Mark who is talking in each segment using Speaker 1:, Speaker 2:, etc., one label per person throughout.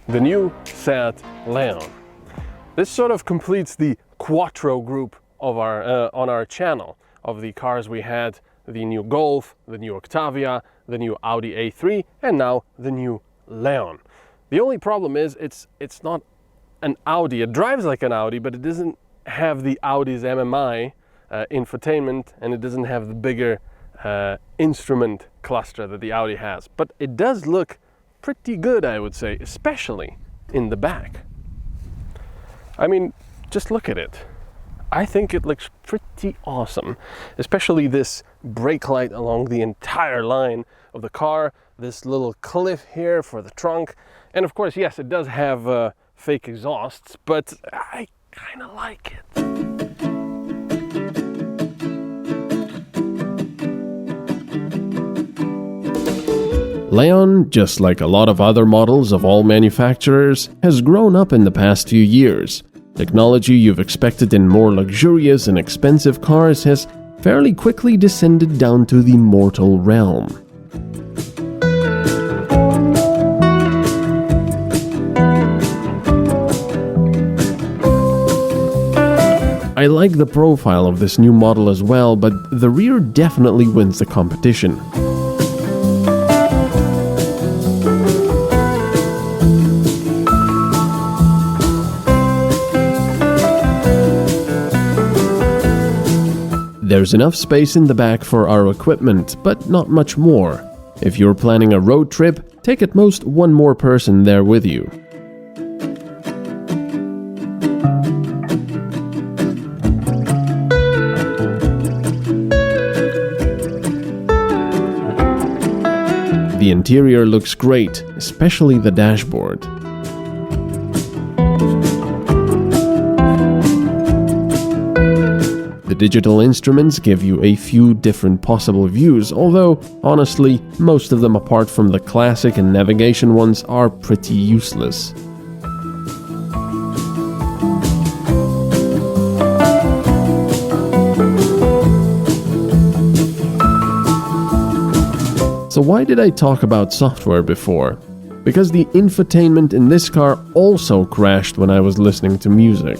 Speaker 1: the new Seat Leon. This sort of completes the Quattro group of our on our channel of the cars we had: the new Golf, the new Octavia, the new Audi A3, and now the new Leon. The only problem is it's not an Audi. It drives like an Audi, but it doesn't have the Audi's MMI infotainment, and it doesn't have the bigger instrument cluster that the Audi has. But it does look pretty good, I would say, especially in the back. I mean, just look at it. I think it looks pretty awesome, especially this brake light along the entire line of the car, this little cliff here for the trunk, and of course, yes, it does have fake exhausts, but I kind of like it.
Speaker 2: Leon, just like a lot of other models of all manufacturers, has grown up in the past few years. Technology you've expected in more luxurious and expensive cars has fairly quickly descended down to the mortal realm. I like the profile of this new model as well, but the rear definitely wins the competition. There's enough space in the back for our equipment, but not much more. If you're planning a road trip, take at most one more person there with you. The interior looks great, especially the dashboard. The digital instruments give you a few different possible views, although, honestly, most of them apart from the classic and navigation ones are pretty useless. So why did I talk about software before? Because the infotainment in this car also crashed when I was listening to music.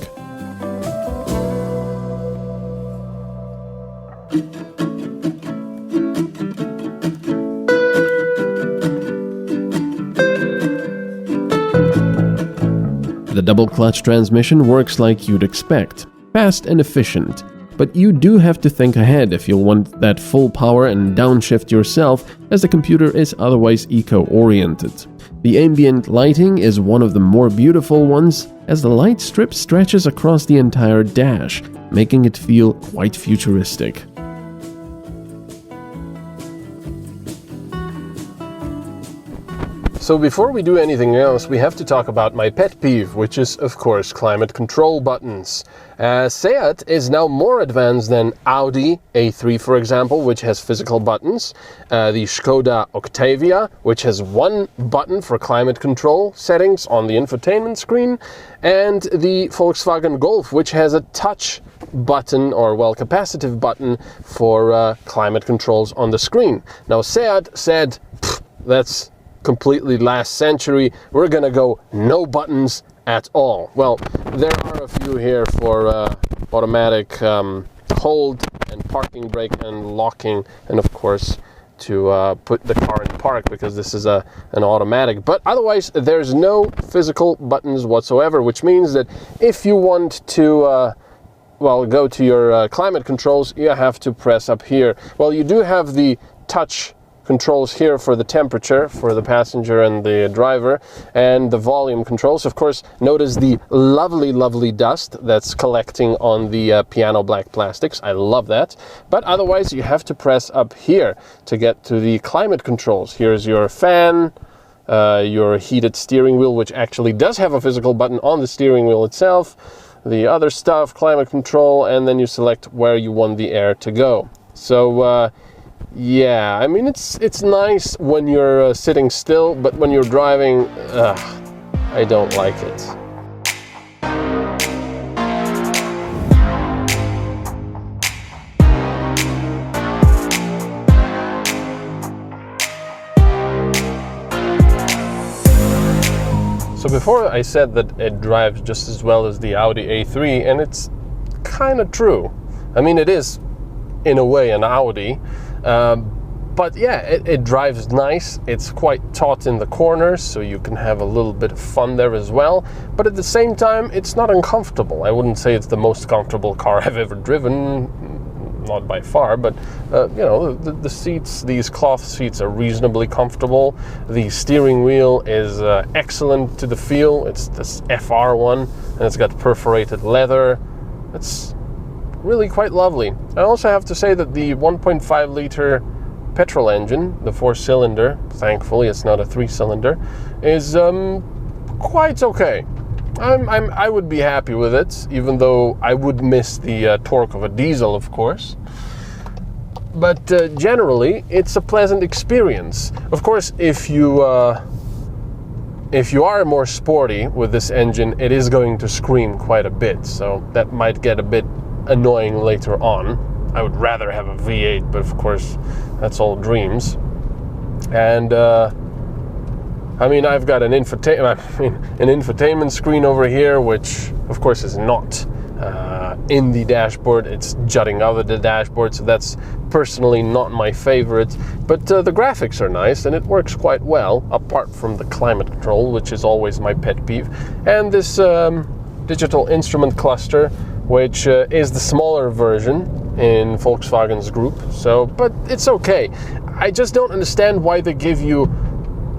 Speaker 2: The double-clutch transmission works like you'd expect, fast and efficient, but you do have to think ahead if you'll want that full power and downshift yourself, as the computer is otherwise eco-oriented. The ambient lighting is one of the more beautiful ones, as the light strip stretches across the entire dash, making it feel quite futuristic.
Speaker 1: So before we do anything else, we have to talk about my pet peeve, which is, of course, climate control buttons. Seat is now more advanced than Audi A3, for example, which has physical buttons, the Skoda Octavia, which has one button for climate control settings on the infotainment screen, and the Volkswagen Golf, which has a touch button, or well, capacitive button for climate controls on the screen. Now Seat said, that's completely last century, we're gonna go no buttons at all. Well, there are a few here for automatic hold and parking brake and locking, and of course to put the car in park, because this is an automatic. But otherwise there's no physical buttons whatsoever, which means that if you want to well, go to your climate controls, you have to press up here. Well, you do have the touch controls here for the temperature for the passenger and the driver, and the volume controls. Of course, notice the lovely dust that's collecting on the piano black plastics. I love that. But otherwise you have to press up here to get to the climate controls. Here's your fan, your heated steering wheel, which actually does have a physical button on the steering wheel itself, the other stuff, climate control, and then you select where you want the air to go. So yeah, I mean, it's nice when you're sitting still, but when you're driving, I don't like it. So So before I said that it drives just as well as the Audi A3, and it's kind of true. I mean, it is in a way an Audi, but yeah, it drives nice. It's quite taut in the corners, so you can have a little bit of fun there as well. But at the same time, it's not uncomfortable. I wouldn't say it's the most comfortable car I've ever driven, not by far, but you know, the seats, these cloth seats are reasonably comfortable. The steering wheel is excellent to the feel. It's this FR one, and it's got perforated leather. It's really quite lovely. I also have to say that the 1.5 liter petrol engine, the 4-cylinder, thankfully it's not a 3-cylinder, is quite okay. I would be happy with it, even though I would miss the torque of a diesel, of course. But generally, it's a pleasant experience. Of course, if you are more sporty with this engine, it is going to scream quite a bit, so that might get a bit annoying later on. I would rather have a V8, but of course, that's all dreams. And I mean, I've got an infotainment screen over here, which of course is not in the dashboard. It's jutting out of the dashboard, so that's personally not my favorite. But the graphics are nice, and it works quite well, apart from the climate control, which is always my pet peeve. And this digital instrument cluster, which is the smaller version in Volkswagen's group. So, but it's okay. I just don't understand why they give you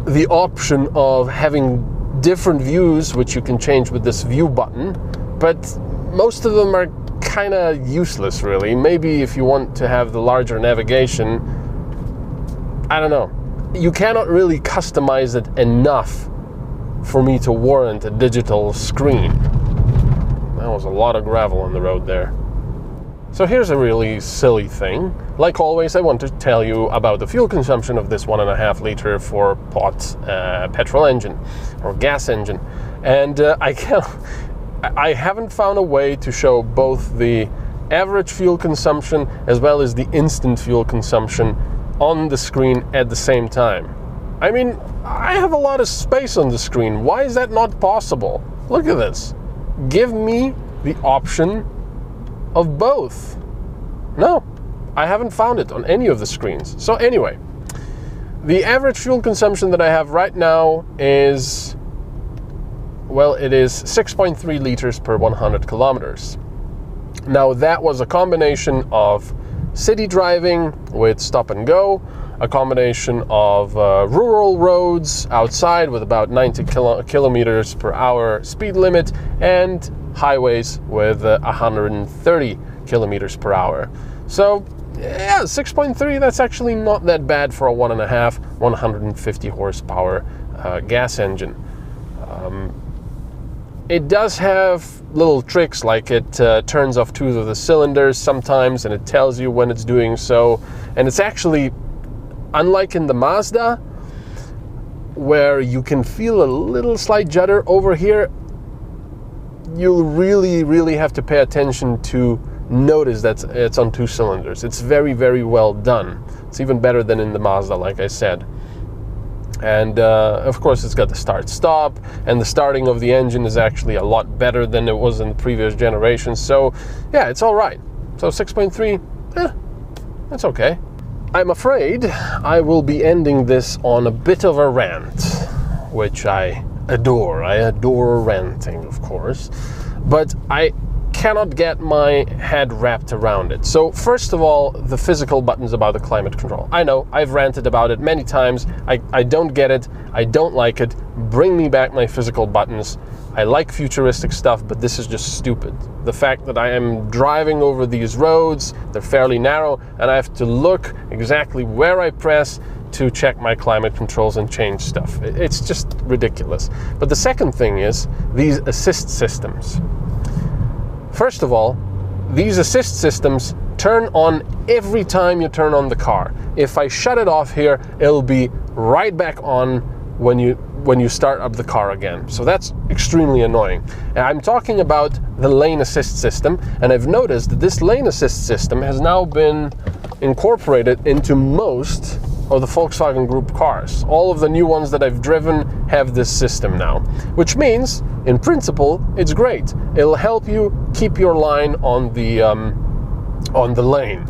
Speaker 1: the option of having different views, which you can change with this view button, but most of them are kind of useless, really. Maybe if you want to have the larger navigation, I don't know. You cannot really customize it enough for me to warrant a digital screen. That was a lot of gravel on the road there. So here's a really silly thing. Like always, I want to tell you about the fuel consumption of this 1.5 liter 4-pot petrol engine or gas engine. And I haven't found a way to show both the average fuel consumption as well as the instant fuel consumption on the screen at the same time. I mean, I have a lot of space on the screen. Why is that not possible? Look at this. Give me the option of both. No, I haven't found it on any of the screens. So anyway, the average fuel consumption that I have right now is, well, it is 6.3 liters per 100 kilometers. Now that was a combination of city driving with stop and go, a combination of rural roads outside with about 90 kilometers per hour speed limit, and highways with 130 kilometers per hour. So yeah, 6.3, that's actually not that bad for a 1.5, 150 horsepower gas engine. It does have little tricks, like it turns off 2 of the cylinders sometimes, and it tells you when it's doing so. And it's actually, unlike in the Mazda, where you can feel a little slight judder, over here you'll really have to pay attention to notice that it's on 2 cylinders. It's very, very well done. It's even better than in the Mazda, like I said. And of course it's got the start-stop, and the starting of the engine is actually a lot better than it was in the previous generation. So yeah, it's all right. So 6.3, that's okay. I'm afraid I will be ending this on a bit of a rant, which I adore. I adore ranting, of course, but I cannot get my head wrapped around it. So first of all, the physical buttons about the climate control. I know, I've ranted about it many times. I don't get it. I don't like it. Bring me back my physical buttons. I like futuristic stuff, but this is just stupid. The fact that I am driving over these roads, they're fairly narrow, and I have to look exactly where I press to check my climate controls and change stuff. It's just ridiculous. But the second thing is these assist systems. First of all, these assist systems turn on every time you turn on the car. If I shut it off here, it'll be right back on when you start up the car again. So that's extremely annoying. And I'm talking about the lane assist system, and I've noticed that this lane assist system has now been incorporated into most or the Volkswagen Group cars. All of the new ones that I've driven have this system now, which means, in principle, it's great. It'll help you keep your line on the lane.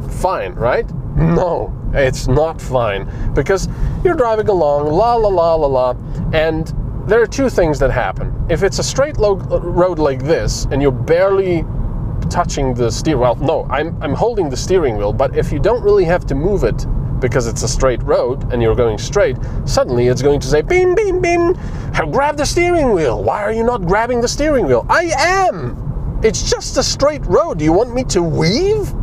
Speaker 1: Fine, right? No, it's not fine, because you're driving along, la la la la la, and there are two things that happen. If it's a straight road like this, and you're barely touching the steering, well, no, I'm holding the steering wheel, but if you don't really have to move it because it's a straight road and you're going straight, suddenly it's going to say, bing, bing, bing, grab the steering wheel. Why are you not grabbing the steering wheel? I am! It's just a straight road. Do you want me to weave?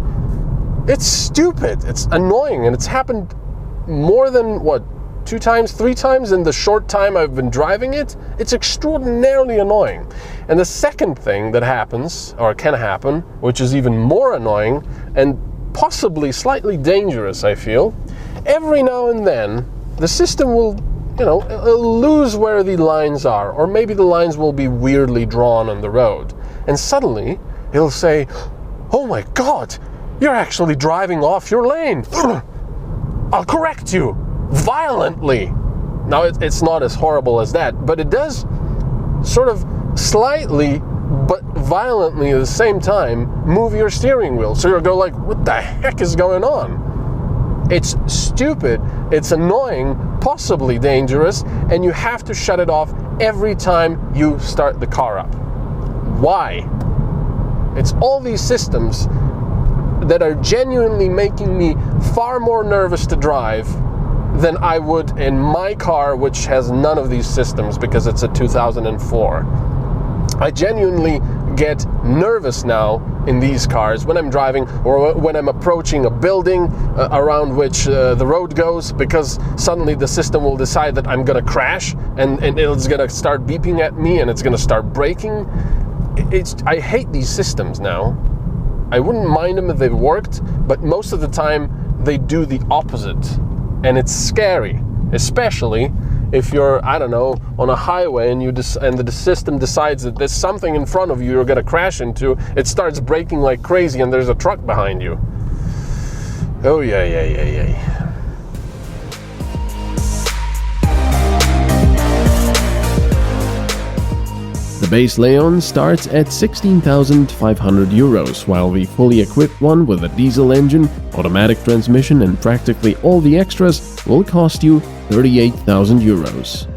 Speaker 1: It's stupid. It's annoying, and it's happened more than, 2 times, 3 times in the short time I've been driving it. It's extraordinarily annoying. And the second thing that happens, or can happen, which is even more annoying and possibly slightly dangerous, I feel, every now and then the system will, it'll lose where the lines are, or maybe the lines will be weirdly drawn on the road. And suddenly it'll say, oh my God, you're actually driving off your lane. I'll correct you. Violently. Now it's not as horrible as that, but it does sort of slightly but violently at the same time move your steering wheel. So you'll go like, what the heck is going on? It's stupid, it's annoying, possibly dangerous, and you have to shut it off every time you start the car up. Why? It's all these systems that are genuinely making me far more nervous to drive than I would in my car, which has none of these systems because it's a 2004. I genuinely get nervous now in these cars when I'm driving or when I'm approaching a building around which the road goes, because suddenly the system will decide that I'm gonna crash and it's gonna start beeping at me and it's gonna start braking. I hate these systems now. I wouldn't mind them if they worked, but most of the time they do the opposite. And it's scary, especially if you're, I don't know, on a highway and the system decides that there's something in front of you you're gonna crash into. It starts braking like crazy and there's a truck behind you. Oh yeah.
Speaker 2: The base Leon starts at 16,500 euros, while the fully equipped one with a diesel engine, automatic transmission and practically all the extras will cost you 38,000 euros.